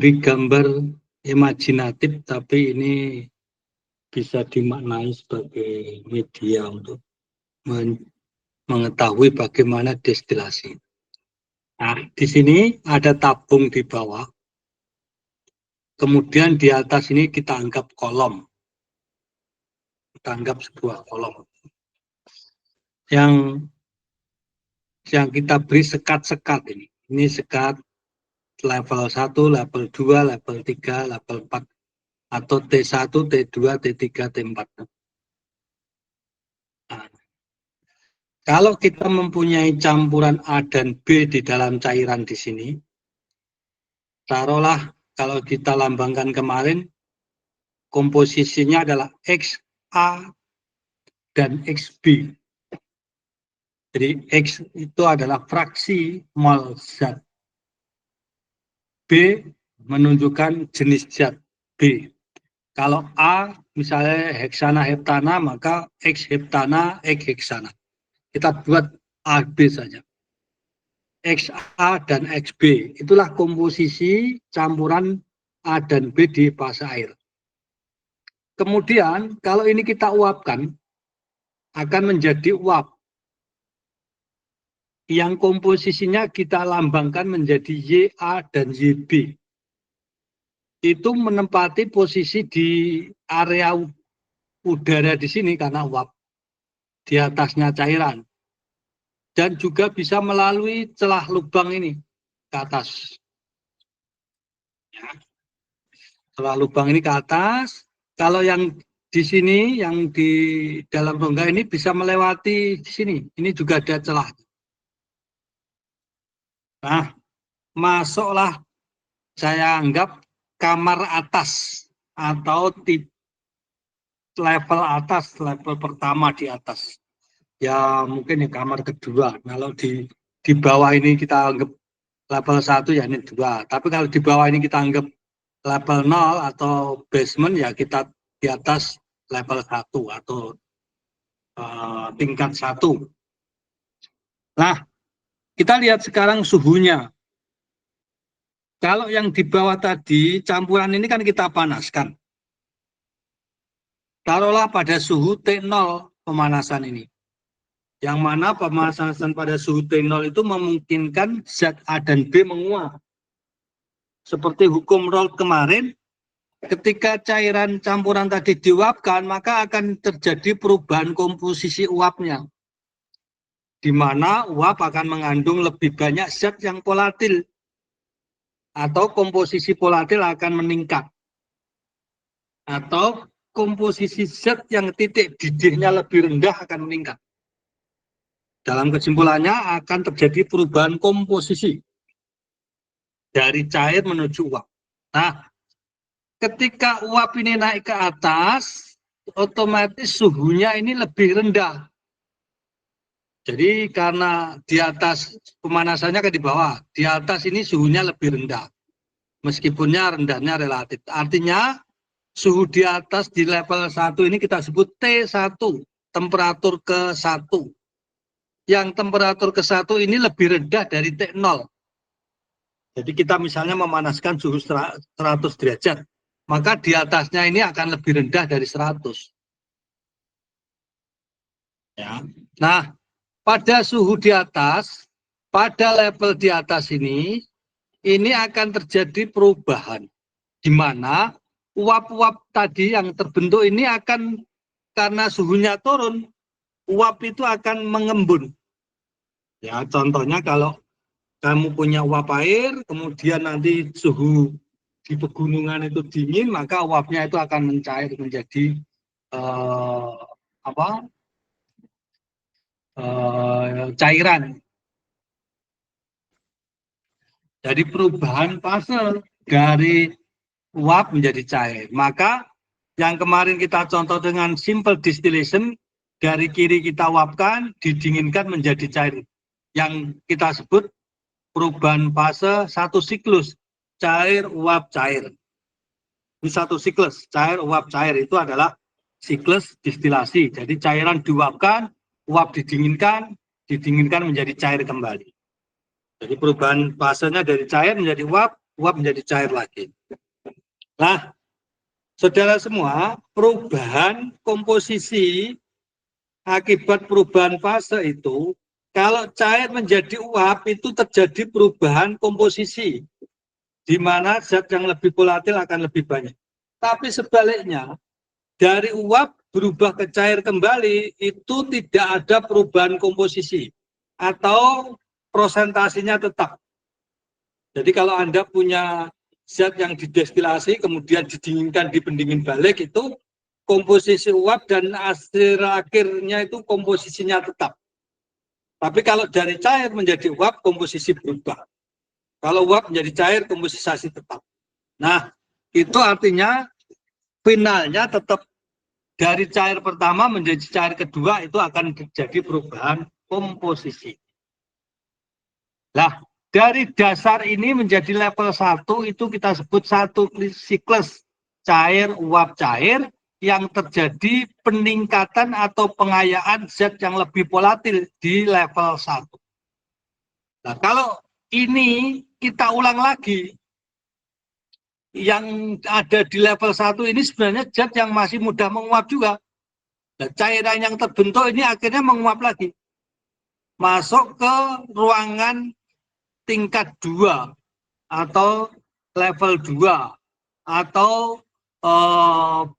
beri gambar imajinatif, tapi ini bisa dimaknai sebagai media untuk mengetahui bagaimana destilasi. Nah, di sini ada tabung di bawah. Kemudian di atas ini kita anggap kolom. Kita anggap sebuah kolom. Yang kita beri sekat-sekat ini. Ini sekat level 1, level 2, level 3, level 4. Atau T1, T2, T3, T4. Nah, kalau kita mempunyai campuran A dan B di dalam cairan di sini, taruhlah kalau kita lambangkan kemarin, komposisinya adalah XA dan XB. Jadi X itu adalah fraksi mol zat. B menunjukkan jenis zat B. Kalau A misalnya heksana heptana, maka X heptana, X heksana. Kita buat AB saja. XA dan XB, itulah komposisi campuran A dan B di fase air. Kemudian kalau ini kita uapkan, akan menjadi uap yang komposisinya kita lambangkan menjadi YA dan YB. Itu menempati posisi di area udara di sini karena uap, di atasnya cairan. Dan juga bisa melalui celah lubang ini ke atas. Ya. Celah lubang ini ke atas. Kalau yang di sini, yang di dalam rongga ini bisa melewati di sini. Ini juga ada celah. Nah, masuklah saya anggap kamar atas atau level atas, level pertama di atas. Ya mungkin ya kamar kedua. Kalau di bawah ini kita anggap level 1 ya ini 2. Tapi kalau di bawah ini kita anggap level 0 atau basement ya kita di atas level 1 atau tingkat 1. Nah, kita lihat sekarang suhunya. Kalau yang di bawah tadi, campuran ini kan kita panaskan. Taruhlah pada suhu T0 pemanasan ini. Yang mana pemanasan pada suhu T0 itu memungkinkan zat A dan B menguap. Seperti hukum Raoult kemarin, ketika cairan campuran tadi diuapkan, maka akan terjadi perubahan komposisi uapnya. Di mana uap akan mengandung lebih banyak zat yang volatil. Atau komposisi volatil akan meningkat. Atau komposisi zat yang titik didihnya lebih rendah akan meningkat. Dalam kesimpulannya akan terjadi perubahan komposisi dari cair menuju uap. Nah, ketika uap ini naik ke atas, otomatis suhunya ini lebih rendah. Jadi karena di atas pemanasannya ke di bawah, di atas ini suhunya lebih rendah. Meskipunnya rendahnya relatif. Artinya suhu di atas di level 1 ini kita sebut T1, temperatur ke-1. Yang temperatur ke-1 ini lebih rendah dari T0. Jadi kita misalnya memanaskan suhu 100 derajat, maka di atasnya ini akan lebih rendah dari 100. Ya. Nah, pada suhu di atas, pada level di atas ini akan terjadi perubahan. Di mana uap-uap tadi yang terbentuk ini akan, karena suhunya turun, uap itu akan mengembun. Ya, contohnya kalau kamu punya uap air, kemudian nanti suhu di pegunungan itu dingin, maka uapnya itu akan mencair menjadi cairan. Jadi perubahan fase dari uap menjadi cair. Maka yang kemarin kita contoh dengan simple distillation, dari kiri kita uapkan, didinginkan menjadi cair. Yang kita sebut perubahan fase satu siklus, cair, uap, cair. Ini satu siklus, cair, uap, cair. Itu adalah siklus distilasi. Jadi cairan diuapkan, uap didinginkan menjadi cair kembali. Jadi perubahan fasenya dari cair menjadi uap uap menjadi cair lagi. Nah, saudara semua, perubahan komposisi akibat perubahan fase itu, kalau cair menjadi uap itu terjadi perubahan komposisi, di mana zat yang lebih volatil akan lebih banyak. Tapi sebaliknya, dari uap berubah ke cair kembali, itu tidak ada perubahan komposisi, atau prosentasinya tetap. Jadi kalau Anda punya zat yang didestilasi, kemudian didinginkan di pendingin balik, itu komposisi uap dan hasil akhirnya itu komposisinya tetap. Tapi kalau dari cair menjadi uap, komposisi berubah. Kalau uap menjadi cair, komposisi tetap. Nah, itu artinya finalnya tetap dari cair pertama menjadi cair kedua itu akan terjadi perubahan komposisi. Nah, dari dasar ini menjadi level 1 itu kita sebut satu siklus cair uap cair yang terjadi peningkatan atau pengayaan zat yang lebih volatil di level 1. Nah, kalau ini kita ulang lagi, yang ada di level 1 ini sebenarnya zat yang masih mudah menguap juga. Nah, cairan yang terbentuk ini akhirnya menguap lagi. Masuk ke ruangan tingkat 2 atau level 2 atau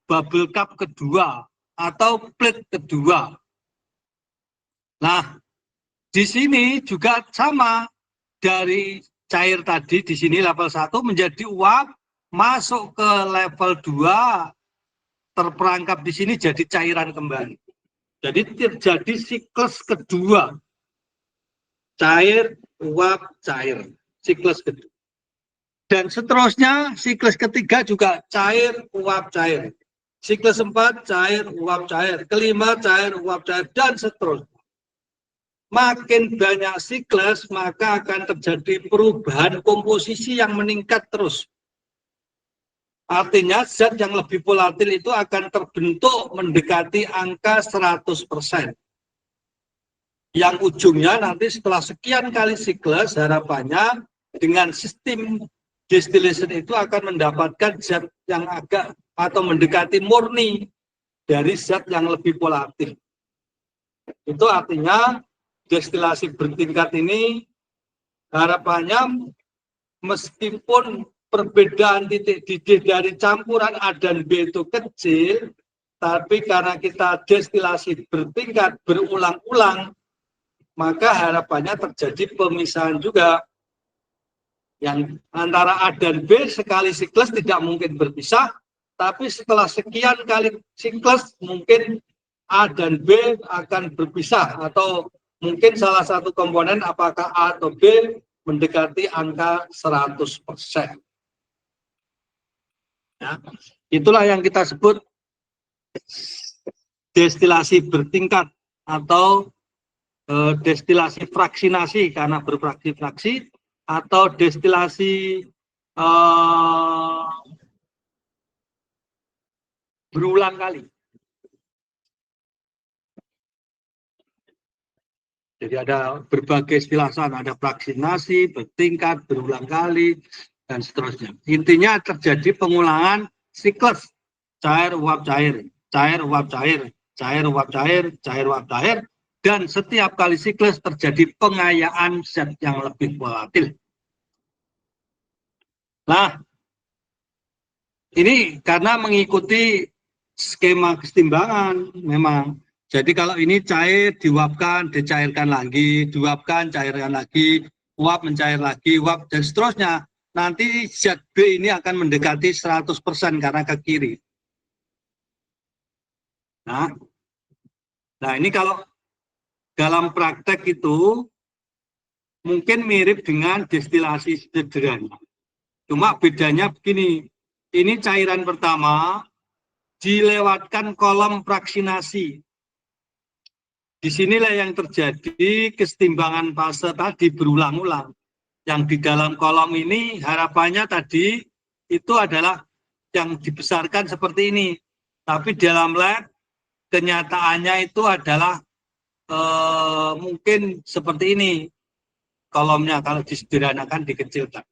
bubble cup kedua atau plate kedua. Nah, di sini juga sama, dari cair tadi di sini level 1 menjadi uap, masuk ke level 2, terperangkap di sini jadi cairan kembali. Jadi terjadi siklus kedua, cair, uap, cair, siklus kedua. Dan seterusnya siklus ketiga juga cair, uap, cair. Siklus 4 cair, uap, cair. Kelima cair, uap, cair, dan seterusnya. Makin banyak siklus, maka akan terjadi perubahan komposisi yang meningkat terus. Artinya zat yang lebih volatil itu akan terbentuk mendekati angka 100%. Yang ujungnya nanti setelah sekian kali siklus, harapannya dengan sistem distillation itu akan mendapatkan zat yang agak atau mendekati murni dari zat yang lebih volatil. Itu artinya destilasi bertingkat ini harapannya meskipun perbedaan titik didih dari campuran A dan B itu kecil, tapi karena kita destilasi bertingkat berulang-ulang, maka harapannya terjadi pemisahan juga. Yang antara A dan B sekali siklus tidak mungkin berpisah, tapi setelah sekian kali siklus mungkin A dan B akan berpisah, atau mungkin salah satu komponen apakah A atau B mendekati angka 100%. Ya, itulah yang kita sebut destilasi bertingkat atau destilasi fraksinasi karena berfraksi-fraksi, atau destilasi berulang kali. Jadi ada berbagai istilah sana, ada fraksinasi, bertingkat, berulang kali, dan seterusnya. Intinya terjadi pengulangan siklus cair, uap, cair, cair, uap, cair, cair, uap, cair, cair, uap, cair, dan setiap kali siklus terjadi pengayaan zat yang lebih volatil. Nah, ini karena mengikuti skema kesetimbangan memang. Jadi kalau ini cair, diuapkan, dicairkan lagi, diuapkan, cairkan lagi, uap, mencair lagi, uap, dan seterusnya. Nanti zat B ini akan mendekati 100% karena ke kiri. Nah, ini kalau dalam praktek itu mungkin mirip dengan destilasi sederhana. Cuma bedanya begini, ini cairan pertama dilewatkan kolom fraksinasi. Disinilah yang terjadi kesetimbangan fase tadi berulang-ulang. Yang di dalam kolom ini harapannya tadi itu adalah yang dibesarkan seperti ini. Tapi dalam lab kenyataannya itu adalah mungkin seperti ini kolomnya kalau disederhanakan, dikecilkan.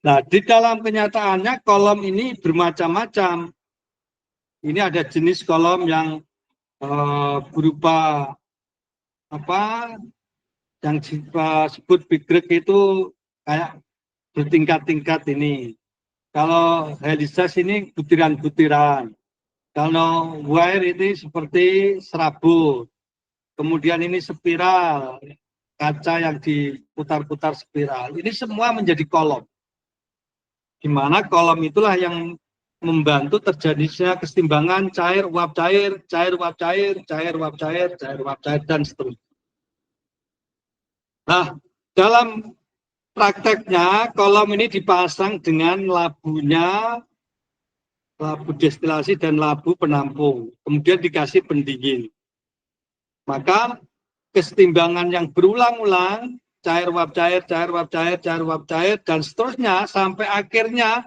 Nah, di dalam kenyataannya kolom ini bermacam-macam. Ini ada jenis kolom yang berupa apa yang disebut Big Greg itu kayak bertingkat-tingkat ini. Kalau Helisas ini butiran-butiran. Kalau wire ini seperti serabut. Kemudian ini spiral, kaca yang diputar-putar spiral. Ini semua menjadi kolom. Di mana kolom itulah yang membantu terjadinya kesetimbangan cair, uap cair, cair, uap cair, cair, uap cair, cair, uap cair, dan seterusnya. Nah, dalam prakteknya kolom ini dipasang dengan labunya, labu destilasi dan labu penampung. Kemudian dikasih pendingin. Maka kesetimbangan yang berulang-ulang, cair, uap cair, cair, uap cair, cair, uap cair, dan seterusnya sampai akhirnya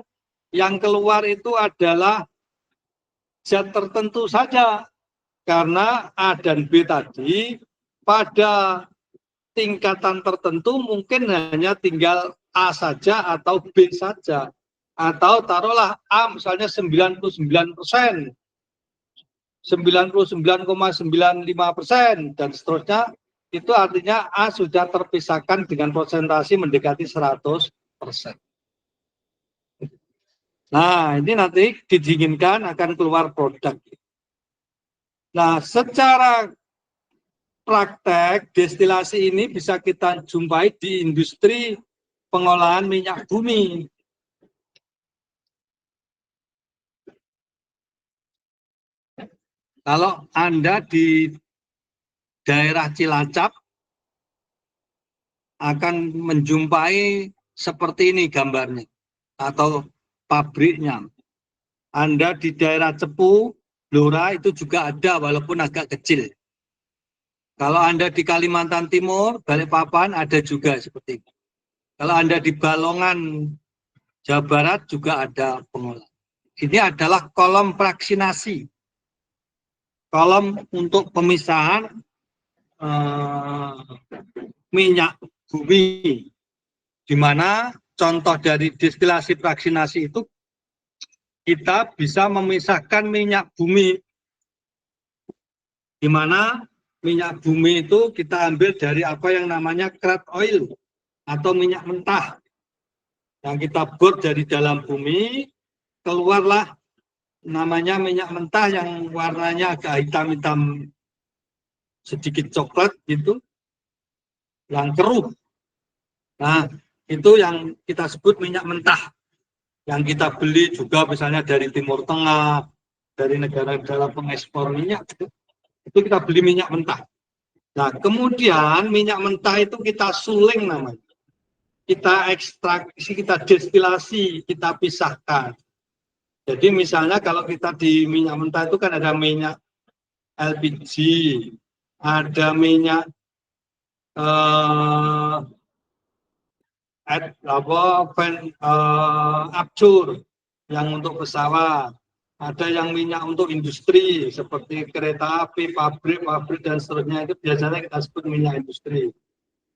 yang keluar itu adalah zat tertentu saja. Karena A dan B tadi pada tingkatan tertentu mungkin hanya tinggal A saja atau B saja. Atau taruhlah A misalnya 99%, 99,95%, dan seterusnya, itu artinya A sudah terpisahkan dengan persentase mendekati 100%. Nah, ini nanti didinginkan akan keluar produk. Nah, secara praktek destilasi ini bisa kita jumpai di industri pengolahan minyak bumi. Kalau Anda di daerah Cilacap akan menjumpai seperti ini gambarnya atau pabriknya. Anda di daerah Cepu, Blora itu juga ada walaupun agak kecil. Kalau Anda di Kalimantan Timur, Balikpapan ada juga seperti itu. Kalau Anda di Balongan, Jawa Barat juga ada pengolahan. Ini adalah kolom fraksinasi. Kolom untuk pemisahan minyak bumi. Di mana contoh dari destilasi fraksinasi itu kita bisa memisahkan minyak bumi, di mana minyak bumi itu kita ambil dari apa yang namanya crude oil atau minyak mentah yang kita bor dari dalam bumi, keluarlah namanya minyak mentah yang warnanya agak hitam-hitam sedikit coklat gitu, yang keruh. Nah, itu yang kita sebut minyak mentah, yang kita beli juga misalnya dari Timur Tengah, dari negara-negara pengekspor minyak, itu kita beli minyak mentah. Nah, kemudian minyak mentah itu kita suling namanya. Kita ekstraksi, kita destilasi, kita pisahkan. Jadi misalnya kalau kita di minyak mentah itu kan ada minyak LPG, ada minyak abjur yang untuk pesawat, ada yang minyak untuk industri seperti kereta api, pabrik dan seterusnya, itu biasanya kita sebut minyak industri.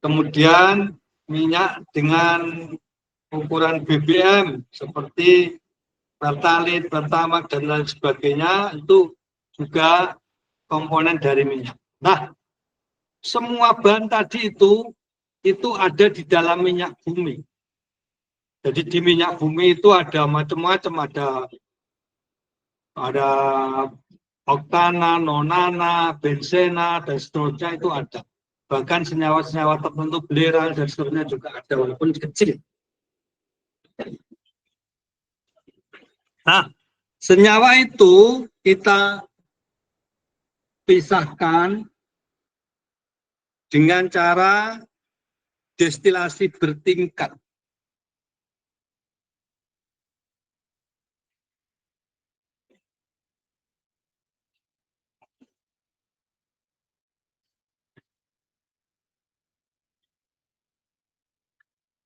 Kemudian minyak dengan ukuran BBM seperti Pertalite, Pertamax dan lain sebagainya, itu juga komponen dari minyak. Nah, semua bahan tadi itu ada di dalam minyak bumi. Jadi di minyak bumi itu ada macam-macam, ada oktana, nonana, benzena, dan seterusnya itu ada. Bahkan senyawa-senyawa tertentu belerang dan seterusnya juga ada walaupun kecil. Nah, senyawa itu kita pisahkan dengan cara destilasi bertingkat.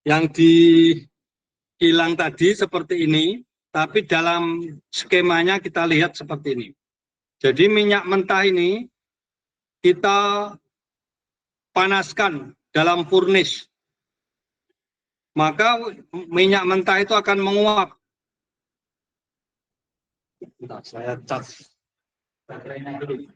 Yang dihilang tadi seperti ini, tapi dalam skemanya kita lihat seperti ini. Jadi minyak mentah ini kita panaskan dalam furnace. maka minyak mentah itu akan menguap. Bentar, saya cas baterainya dulu.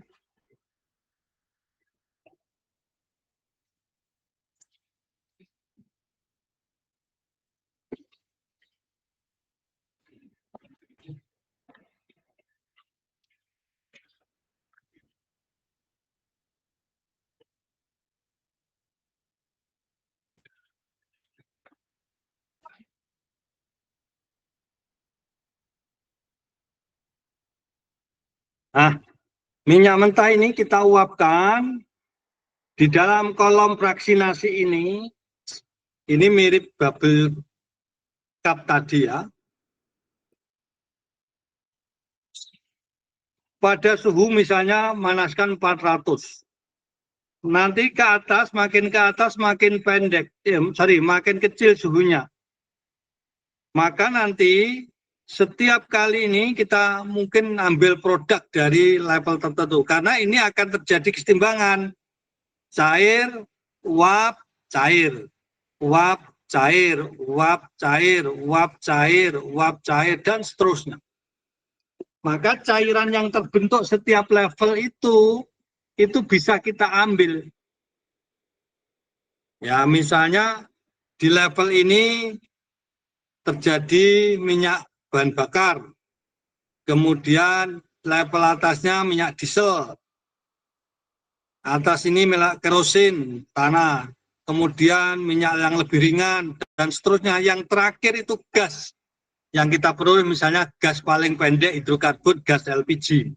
Nah, minyak mentah ini kita uapkan di dalam kolom fraksinasi ini mirip bubble cup tadi ya. Pada suhu misalnya manaskan 400. Nanti ke atas makin pendek, makin kecil suhunya. Maka nanti setiap kali ini kita mungkin ambil produk dari level tertentu. Karena ini akan terjadi kesetimbangan. Cair, uap, cair. Uap, cair, uap, cair, uap, cair, uap, cair, dan seterusnya. Maka cairan yang terbentuk setiap level itu bisa kita ambil. Ya, misalnya di level ini terjadi minyak bahan bakar, kemudian level atasnya minyak diesel, atas ini minyak kerosin, tanah, kemudian minyak yang lebih ringan, dan seterusnya. Yang terakhir itu gas, yang kita perlu misalnya gas paling pendek hidrokarbon, gas LPG.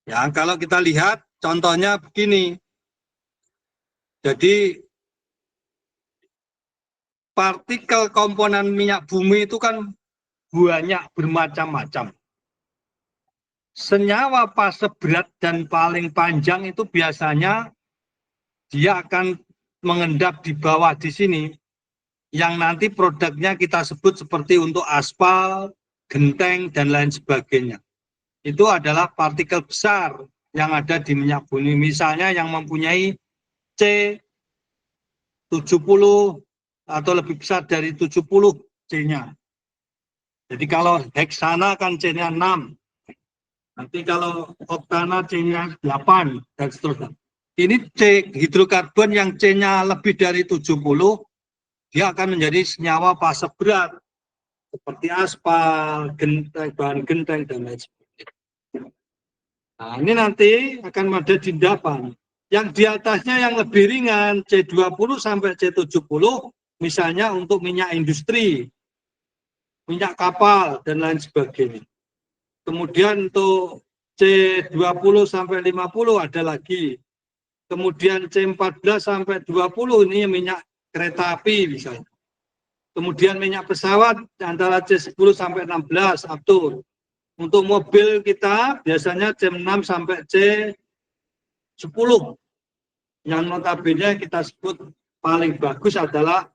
Ya, kalau kita lihat contohnya begini. Jadi partikel komponen minyak bumi itu kan banyak bermacam-macam. Senyawa fase berat dan paling panjang itu biasanya dia akan mengendap di bawah di sini, yang nanti produknya kita sebut seperti untuk aspal, genteng, dan lain sebagainya. Itu adalah partikel besar yang ada di minyak bumi. Misalnya yang mempunyai C70 atau lebih besar dari 70 C-nya. Jadi kalau heksana kan C-nya 6. Nanti kalau oktana C-nya 8 dan seterusnya. Ini C hidrokarbon yang C-nya lebih dari 70, dia akan menjadi senyawa fase berat seperti aspal, genteng, bahan genteng, dan lain sebagainya. Nah, ini nanti akan ada tindakan. Yang di atasnya yang lebih ringan, C20 sampai C70, misalnya untuk minyak industri, minyak kapal, dan lain sebagainya. Kemudian untuk C20 sampai 50 ada lagi. Kemudian C14 sampai 20 ini minyak kereta api misalnya. Kemudian minyak pesawat antara C10 sampai 16 atur. Untuk mobil kita biasanya C6 sampai C10. Yang notabene kita sebut paling bagus adalah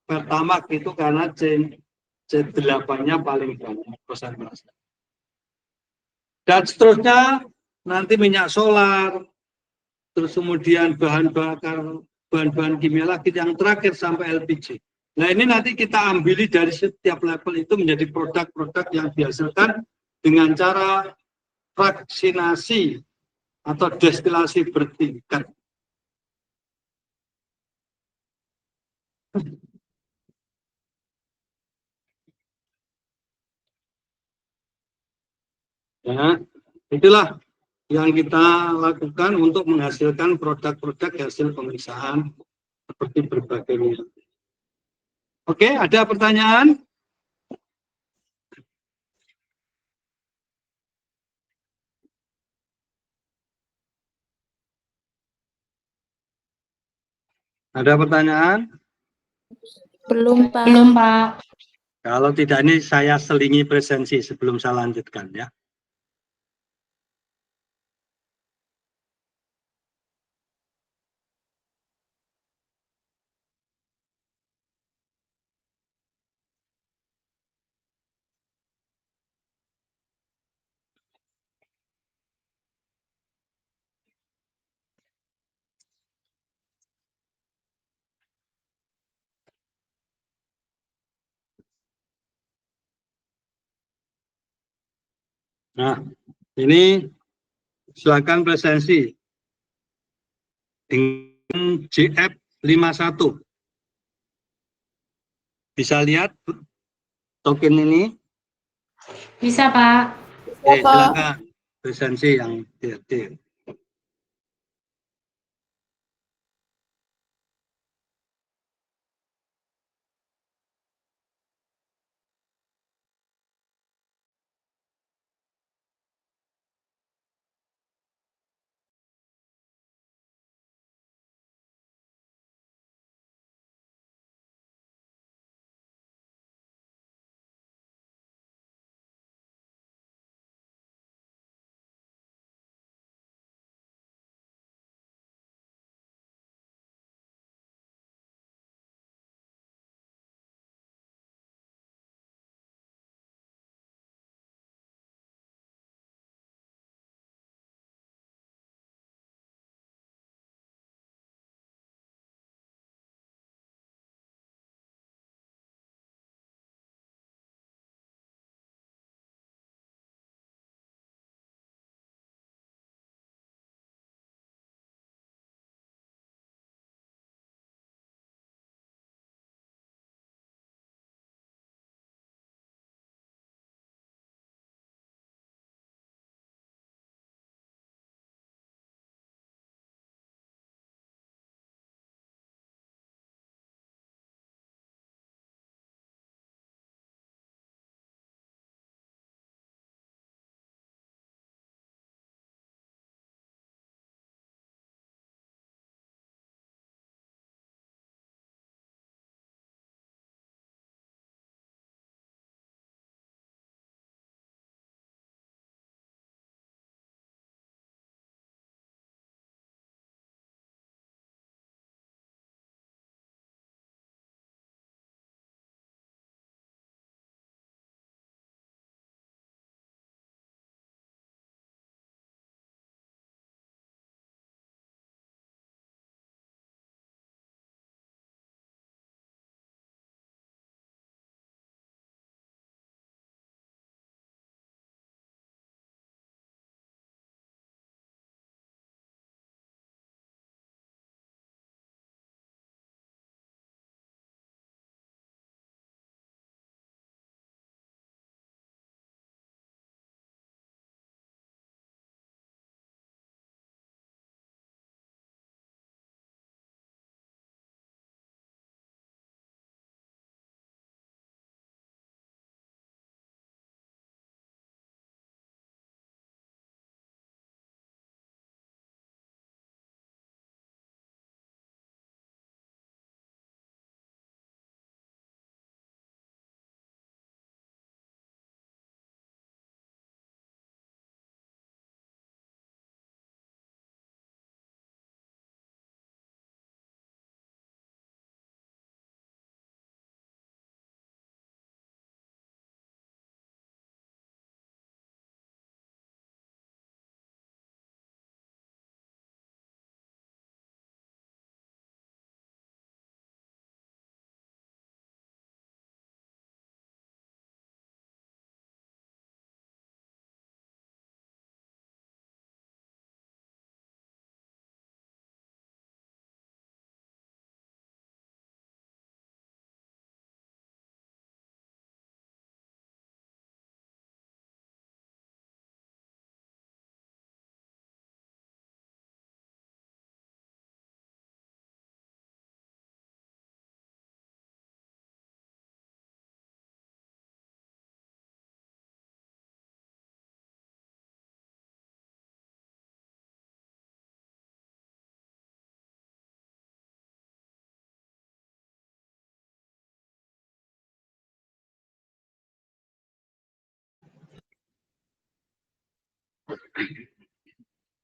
Pertamax itu karena C8-nya paling banyak persentase. Dan seterusnya nanti minyak solar, terus kemudian bahan bakar, bahan-bahan kimia lagi, yang terakhir sampai LPG. Nah ini nanti kita ambil dari setiap level itu menjadi produk-produk yang dihasilkan dengan cara fraksinasi atau destilasi bertingkat. Ya, itulah yang kita lakukan untuk menghasilkan produk-produk hasil pemeriksaan seperti berbagai minyak. Oke, ada pertanyaan? Ada pertanyaan? Belum, Pak. Belum, Pak. Kalau tidak, ini saya selingi presensi sebelum saya lanjutkan ya. Nah, ini silakan presensi dengan JF 51. Bisa lihat token ini? Bisa, Pak. Oke, silakan presensi yang detail.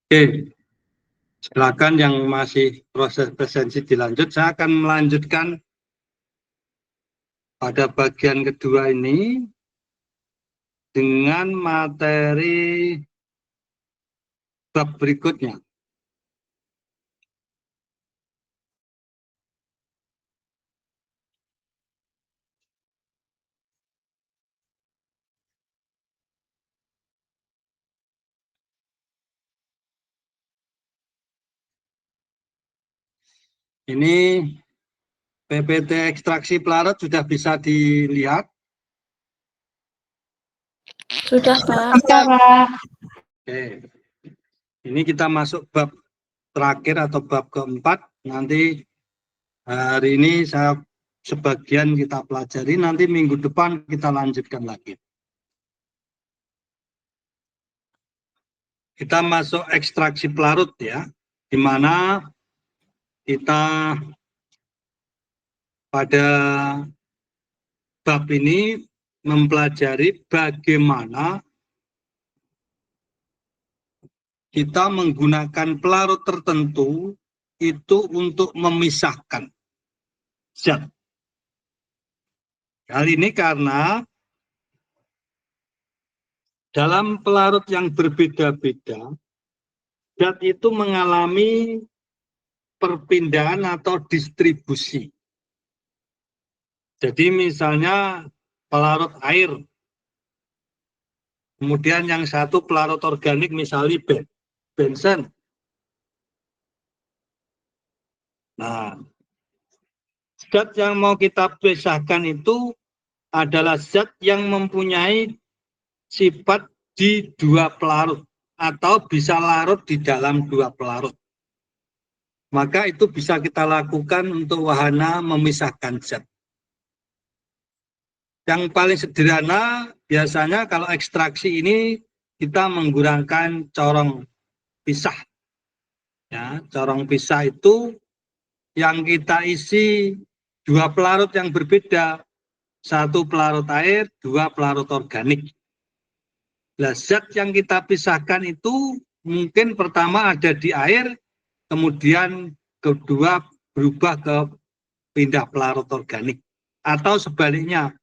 Oke, silakan yang masih proses presensi dilanjut. Saya akan melanjutkan pada bagian kedua ini dengan materi bab berikutnya. Ini PPT ekstraksi pelarut sudah bisa dilihat. Sudah, Pak. Bisa, Pak. Oke. Ini kita masuk bab terakhir atau bab keempat. Nanti hari ini sebagian kita pelajari, nanti minggu depan kita lanjutkan lagi. Kita masuk ekstraksi pelarut ya, di mana kita pada bab ini mempelajari bagaimana kita menggunakan pelarut tertentu itu untuk memisahkan zat. Hal ini karena dalam pelarut yang berbeda-beda, zat itu mengalami perpindahan atau distribusi. Jadi misalnya pelarut air, kemudian yang satu pelarut organik misalnya benzen. Nah, zat yang mau kita pisahkan itu adalah zat yang mempunyai sifat di dua pelarut atau bisa larut di dalam dua pelarut. Maka itu bisa kita lakukan untuk wahana memisahkan zat. Yang paling sederhana biasanya kalau ekstraksi ini kita menggunakan corong pisah. Ya, corong pisah itu yang kita isi dua pelarut yang berbeda, satu pelarut air, dua pelarut organik. Nah, zat yang kita pisahkan itu mungkin pertama ada di air, kemudian kedua berubah ke pindah pelarut organik. Atau sebaliknya,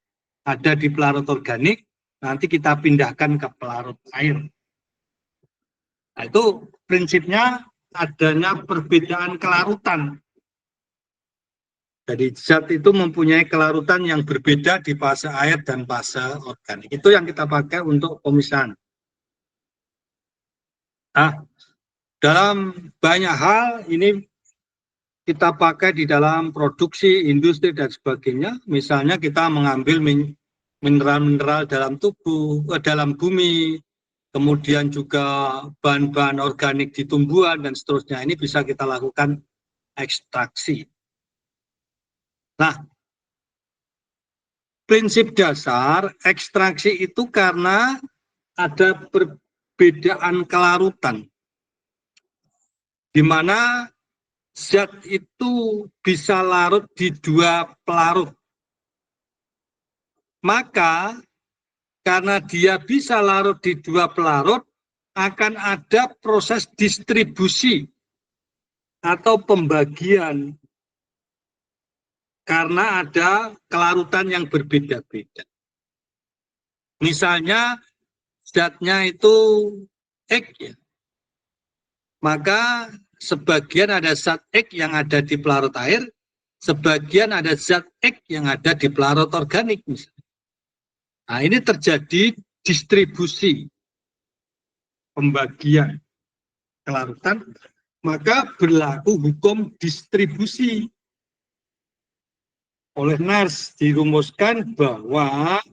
ada di pelarut organik, nanti kita pindahkan ke pelarut air. Nah, itu prinsipnya adanya perbedaan kelarutan. Jadi zat itu mempunyai kelarutan yang berbeda di fase air dan fase organik. Itu yang kita pakai untuk pemisahan. Nah, dalam banyak hal ini kita pakai di dalam produksi, industri, dan sebagainya. Misalnya kita mengambil mineral-mineral dalam tubuh, dalam bumi, kemudian juga bahan-bahan organik di tumbuhan, dan seterusnya. Ini bisa kita lakukan ekstraksi. Nah, prinsip dasar ekstraksi itu karena ada perbedaan kelarutan, di mana zat itu bisa larut di dua pelarut. Maka karena dia bisa larut di dua pelarut, akan ada proses distribusi atau pembagian karena ada kelarutan yang berbeda-beda. Misalnya zatnya itu X, ya. Maka sebagian ada zat X yang ada di pelarut air, sebagian ada zat X yang ada di pelarut organik. Misalnya. Nah, ini terjadi distribusi, pembagian kelarutan, maka berlaku hukum distribusi. Oleh Nernst dirumuskan bahwa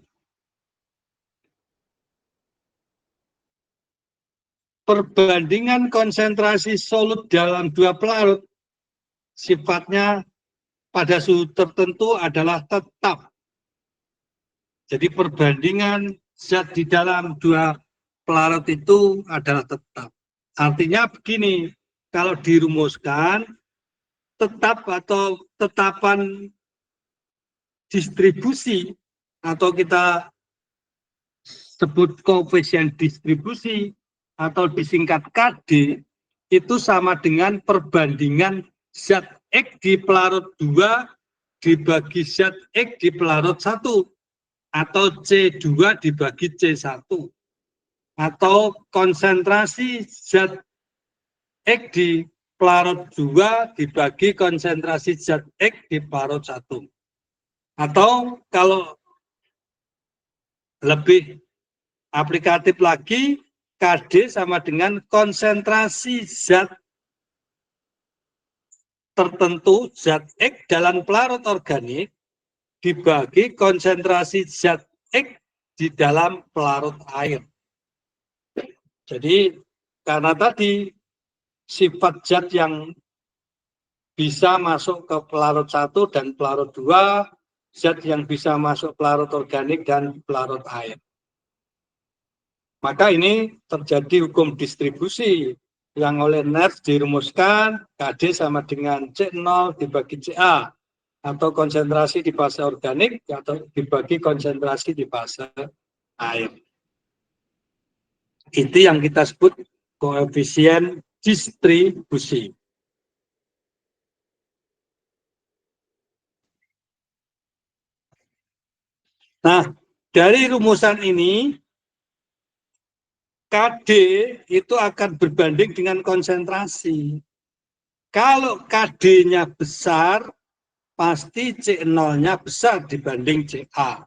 perbandingan konsentrasi solut dalam dua pelarut sifatnya pada suhu tertentu adalah tetap. Jadi perbandingan zat di dalam dua pelarut itu adalah tetap. Artinya begini, kalau dirumuskan tetap atau tetapan distribusi atau kita sebut koefisien distribusi atau disingkat KD itu sama dengan perbandingan zat X di pelarut 2 dibagi zat X di pelarut 1 atau C2 dibagi C1 atau konsentrasi zat X di pelarut 2 dibagi konsentrasi zat X di pelarut 1. Atau kalau lebih aplikatif lagi, KD sama dengan konsentrasi zat tertentu zat X dalam pelarut organik dibagi konsentrasi zat X di dalam pelarut air. Jadi karena tadi sifat zat yang bisa masuk ke pelarut 1 dan pelarut 2, zat yang bisa masuk pelarut organik dan pelarut air. Maka ini terjadi hukum distribusi yang oleh Nernst dirumuskan KD sama dengan C0 dibagi CA, atau konsentrasi di fase organik atau dibagi konsentrasi di fase air. Itu yang kita sebut koefisien distribusi. Nah, dari rumusan ini KD itu akan berbanding dengan konsentrasi. Kalau KD-nya besar, pasti C0-nya besar dibanding CA.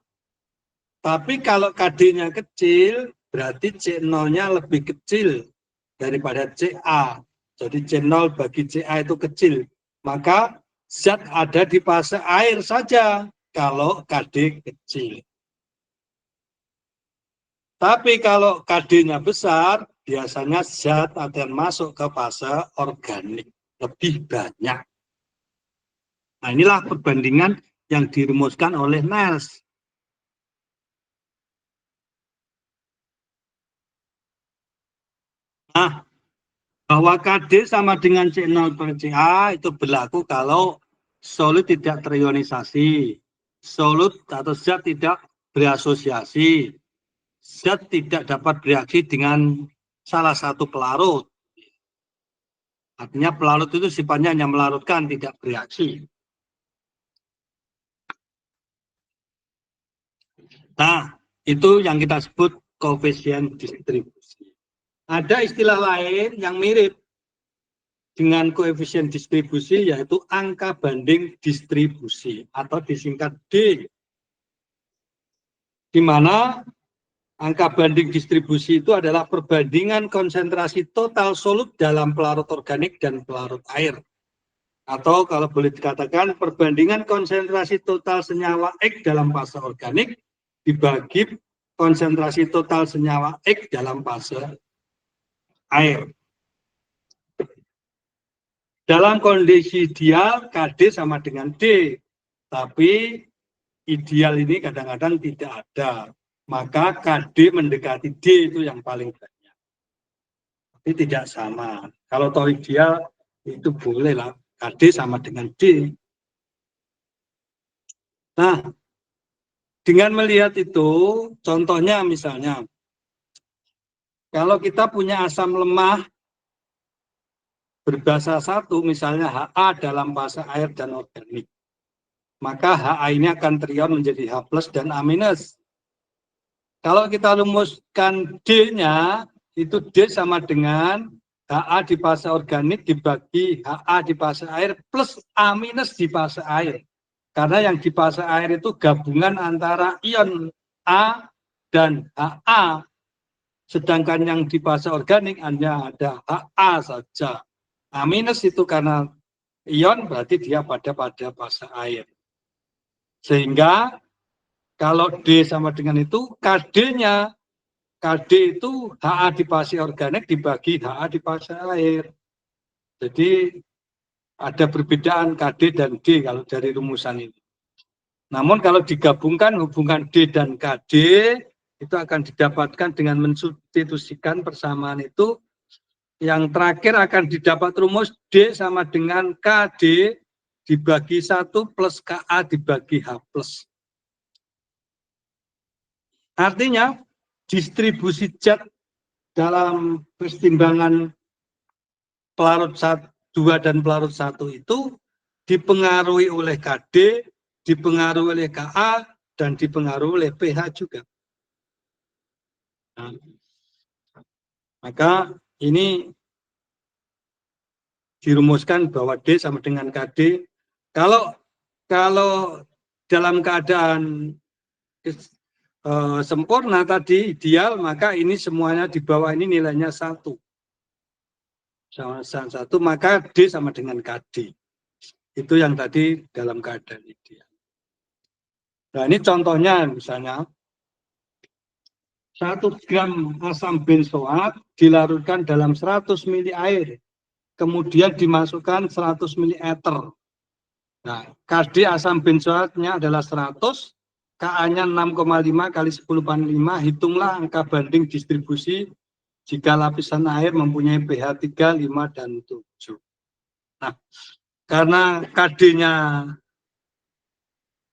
Tapi kalau KD-nya kecil, berarti C0-nya lebih kecil daripada CA. Jadi C0 bagi CA itu kecil. Maka zat ada di fase air saja kalau KD kecil. Tapi kalau KD-nya besar, biasanya zat akan masuk ke fase organik lebih banyak. Nah, inilah perbandingan yang dirumuskan oleh Nernst. Nah, bahwa KD sama dengan C0 per CA itu berlaku kalau solid tidak terionisasi, solid atau zat tidak berasosiasi, zat tidak dapat bereaksi dengan salah satu pelarut. Artinya pelarut itu sifatnya hanya melarutkan, tidak bereaksi. Nah, itu yang kita sebut koefisien distribusi. Ada istilah lain yang mirip dengan koefisien distribusi, yaitu angka banding distribusi atau disingkat D. Di mana angka banding distribusi itu adalah perbandingan konsentrasi total solut dalam pelarut organik dan pelarut air. Atau kalau boleh dikatakan perbandingan konsentrasi total senyawa X dalam fase organik dibagi konsentrasi total senyawa X dalam fase air. Dalam kondisi ideal, KD sama dengan D. Tapi ideal ini kadang-kadang tidak ada. Maka KD mendekati D itu yang paling banyak. Tapi tidak sama. Kalau tahu ideal, itu boleh lah. KD sama dengan D. Nah, dengan melihat itu, contohnya misalnya, kalau kita punya asam lemah berbasa 1, misalnya HA dalam fase air dan organik, maka HA ini akan terion menjadi H+ dan A-. Kalau kita rumuskan D-nya, itu D sama dengan HA di fase organik dibagi HA di fase air plus A- di fase air. Karena yang di fase air itu gabungan antara ion A dan HA. Sedangkan yang di fase organik hanya ada HA saja. A- itu karena ion, berarti dia pada fase air. Sehingga kalau D sama dengan itu, KD-nya, KD itu HA di fase organik dibagi HA di fase air. Jadi ada perbedaan KD dan D kalau dari rumusan ini. Namun kalau digabungkan hubungan D dan KD, itu akan didapatkan dengan mensubstitusikan persamaan itu. Yang terakhir akan didapat rumus D sama dengan KD dibagi 1 plus KA dibagi H+. Artinya distribusi zat dalam pertimbangan pelarut 2 dan pelarut 1 itu dipengaruhi oleh KD, dipengaruhi oleh KA, dan dipengaruhi oleh pH juga. Nah, maka ini dirumuskan bahwa D sama dengan KD. Kalau dalam keadaan sempurna tadi, ideal, maka ini semuanya di bawah ini nilainya 1. Sama 1, maka D sama dengan KD. Itu yang tadi dalam keadaan ideal. Nah, ini contohnya misalnya 1 gram asam benzoat dilarutkan dalam 100 ml air, kemudian dimasukkan 100 ml ether. Nah, KD asam benzoatnya adalah 100, Ka-nya 6,5 kali 10⁵, hitunglah angka banding distribusi jika lapisan air mempunyai pH 3, 5, dan 7. Nah, karena KD-nya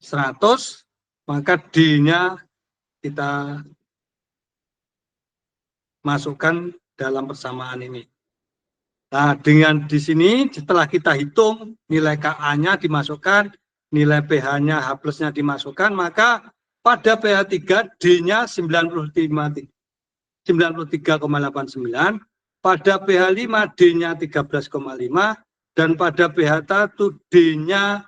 100, maka D-nya kita masukkan dalam persamaan ini. Nah, dengan di sini setelah kita hitung nilai Ka-nya dimasukkan, nilai pH-nya H plus-nya dimasukkan, maka pada pH 3 D-nya 93,89, pada pH 5 D-nya 13,5, dan pada pH 1 D-nya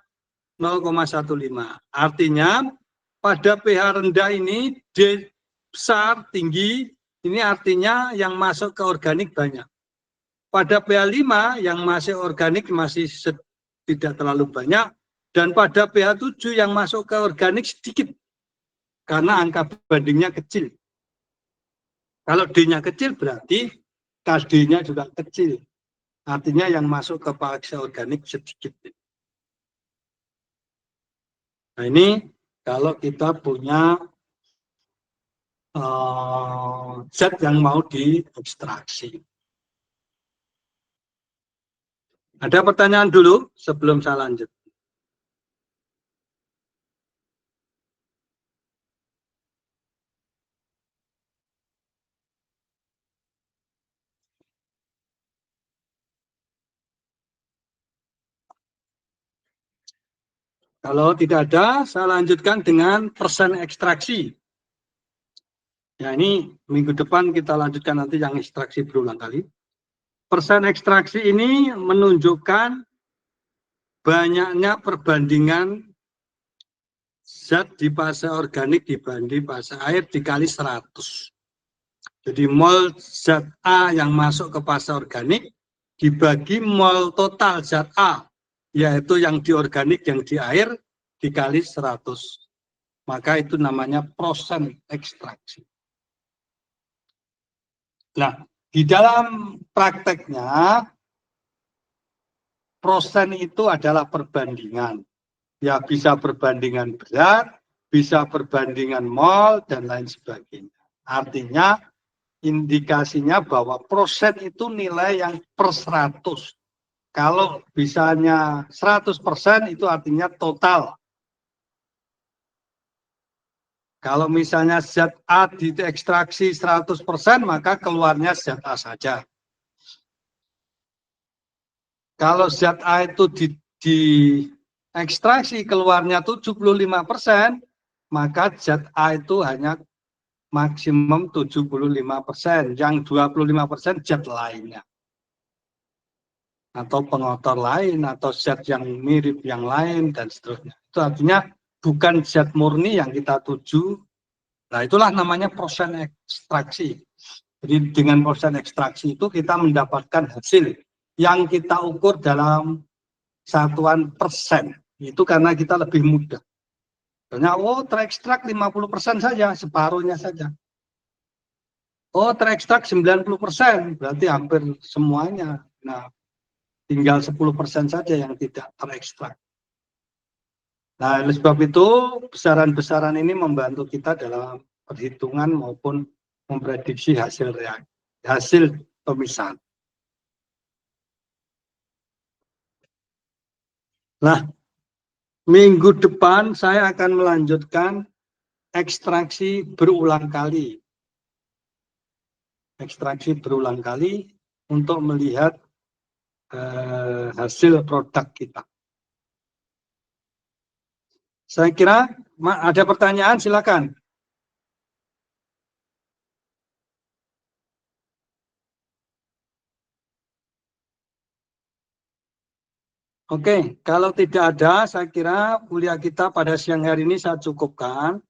0,15. Artinya pada pH rendah ini D besar, tinggi, ini artinya yang masuk ke organik banyak. Pada pH 5 yang masih organik masih tidak terlalu banyak, dan pada pH 7 yang masuk ke organik sedikit, karena angka bandingnya kecil. Kalau D-nya kecil berarti KD-nya juga kecil. Artinya yang masuk ke fase organik sedikit. Nah, ini kalau kita punya zat yang mau diekstraksi. Ada pertanyaan dulu sebelum saya lanjut? Kalau tidak ada, saya lanjutkan dengan persen ekstraksi. Ya, ini minggu depan kita lanjutkan nanti yang ekstraksi berulang kali. Persen ekstraksi ini menunjukkan banyaknya perbandingan zat di fase organik dibanding fase air dikali 100. Jadi mol zat A yang masuk ke fase organik dibagi mol total zat A, yaitu yang di organik yang di air dikali 100. Maka itu namanya persen ekstraksi. Nah, di dalam prakteknya persen itu adalah perbandingan. Ya, bisa perbandingan berat, bisa perbandingan mol, dan lain sebagainya. Artinya, indikasinya bahwa persen itu nilai yang per 100. Kalau bisanya 100% itu artinya total. Kalau misalnya zat A diekstraksi 100%, maka keluarnya zat A saja. Kalau zat A itu diekstraksi keluarnya 75%, maka zat A itu hanya maksimum 75%. Yang 25% zat lainnya. Atau pengotor lain, atau zat yang mirip yang lain, dan seterusnya. Itu artinya bukan zat murni yang kita tuju. Nah, itulah namanya persen ekstraksi. Jadi dengan persen ekstraksi itu kita mendapatkan hasil yang kita ukur dalam satuan persen. Itu karena kita lebih mudah. Karena terekstrak 50% saja, separuhnya saja. Terekstrak 90%, berarti hampir semuanya. Nah, tinggal 10% saja yang tidak terekstrak. Nah, oleh sebab itu, besaran-besaran ini membantu kita dalam perhitungan maupun memprediksi hasil pemisahan. Nah, minggu depan saya akan melanjutkan ekstraksi berulang kali. Ekstraksi berulang kali untuk melihat hasil produk kita. Saya kira ada pertanyaan, silakan. Oke, kalau tidak ada, saya kira kuliah kita pada siang hari ini saya cukupkan.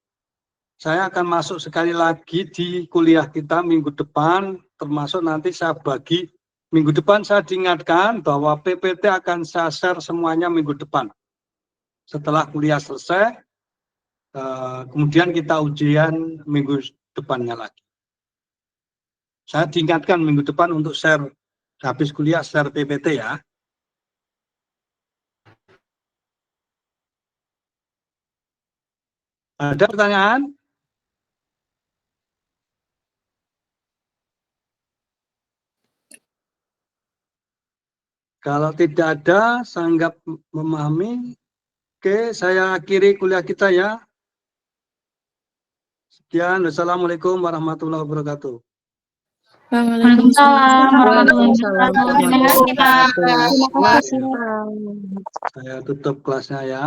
Saya akan masuk sekali lagi di kuliah kita minggu depan, termasuk nanti saya bagi Minggu depan saya diingatkan bahwa PPT akan saya share semuanya minggu depan. Setelah kuliah selesai, kemudian kita ujian minggu depannya lagi. Saya diingatkan minggu depan untuk share, habis kuliah share PPT ya. Ada pertanyaan? Kalau tidak ada, saya anggap memahami. Oke, saya akhiri kuliah kita ya. Sekian, wassalamualaikum warahmatullahi wabarakatuh. Waalaikumsalam warahmatullahi Waalaikumsalam wabarakatuh. Terima kasih, Pak. warahmatullahi wabarakatuh. Terima kasih, Pak. Saya tutup kelasnya ya.